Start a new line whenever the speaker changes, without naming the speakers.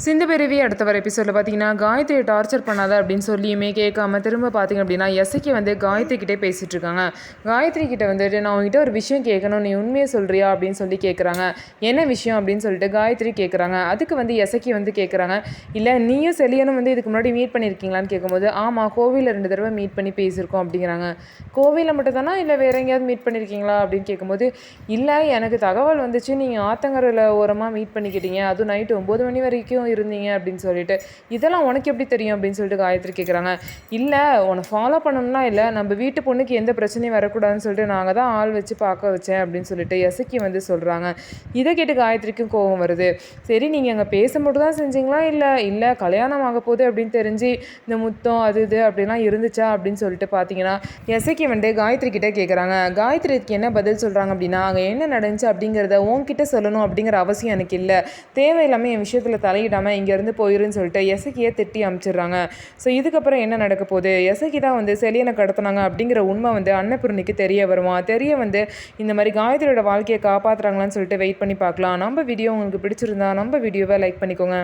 சிந்துபெருவி அடுத்த வர எபிசோடில் பார்த்தீங்கன்னா காயத்ரியை டார்ச்சர் பண்ணாத அப்படின்னு சொல்லியுமே கேட்காம திரும்ப பார்த்தீங்க அப்படின்னா எசைக்கு வந்து காயத்ரி கிட்டே பேசிகிட்டு இருக்காங்க. காயத்ரி கிட்ட வந்துட்டு நான் உங்ககிட்ட ஒரு விஷயம் கேட்கணும், நீ உண்மையை சொல்கிறியா அப்படின்னு சொல்லி கேட்குறாங்க. என்ன விஷயம் அப்படின்னு சொல்லிட்டு காயத்ரி கேட்குறாங்க. அதுக்கு வந்து எசைக்கு வந்து கேட்குறாங்க, இல்லை நீயும் செலியனும் வந்து இதுக்கு முன்னாடி மீட் பண்ணியிருக்கீங்களான்னு கேட்கும்போது ஆமாம் கோவிலில் 2 தடவை மீட் பண்ணி பேசியிருக்கோம் அப்படிங்கிறாங்க. கோவிலில் மட்டும் தானா இல்லை வேற எங்கேயாவது மீட் பண்ணியிருக்கீங்களா அப்படின்னு கேட்கும்போது இல்லை எனக்கு தகவல் வந்துச்சு நீங்கள் ஆத்தங்கரையில் ஓரமாக மீட் பண்ணிக்கிட்டீங்க, அதுவும் நைட்டு 9 மணி வரைக்கும் இருந்தீங்க அப்படின்னு சொல்லிட்டு, இதெல்லாம் உனக்கு எப்படி தெரியும் அப்படின்னு சொல்லிட்டு காயத்ரி கேட்குறாங்க. இல்லை உன்னை ஃபாலோ பண்ணணும்னா இல்லை, நம்ம வீட்டு பொண்ணுக்கு எந்த பிரச்சனையும் வரக்கூடாதுன்னு சொல்லிட்டு நாங்கள் தான் ஆள் வச்சு பார்க்க வச்சேன் அப்படின்னு சொல்லிட்டு எசக்கி வந்து சொல்கிறாங்க. இதை கேட்டு காயத்ரிக்கும் கோபம் வருது. சரி நீங்கள் அங்கே பேச மட்டும் தான் செஞ்சீங்களா, இல்லை கல்யாணம் ஆக போகுது அப்படின்னு தெரிஞ்சு இந்த முத்தம் அது இது அப்படிலாம் இருந்துச்சா அப்படின்னு சொல்லிட்டு பார்த்தீங்கன்னா எசக்கி வந்து காயத்ரி கிட்டே கேட்குறாங்க. காயத்ரிக்கு என்ன பதில் சொல்கிறாங்க அப்படின்னா, அங்கே என்ன நடந்துச்சு அப்படிங்கிறத உன்கிட்ட சொல்லணும் அப்படிங்கிற அவசியம் எனக்கு இல்லை, தேவையில்லாமல் என் விஷயத்தில் தலையிடாமல் இங்கேருந்து போயிருன்னு சொல்லிட்டு எசக்கியை திட்டி அனுப்பிச்சிடுறாங்க. ஸோ இதுக்கப்புறம் என்ன நடக்க போகுது, எசக்கி தான் வந்து செலியனை கடத்தினாங்க அப்படிங்கிற உண்மை வந்து அன்னபூர்ணிக்கு தெரிய வருமா, தெரிய வந்து இந்த மாதிரி காயத்ரியோட வாழ்க்கையை காப்பாற்றுறாங்களான்னு சொல்லிட்டு வெயிட் பண்ணி பார்க்கலாம். நம்ம வீடியோ உங்களுக்கு பிடிச்சிருந்தா நம்ம வீடியோவை லைக் பண்ணிக்கோங்க.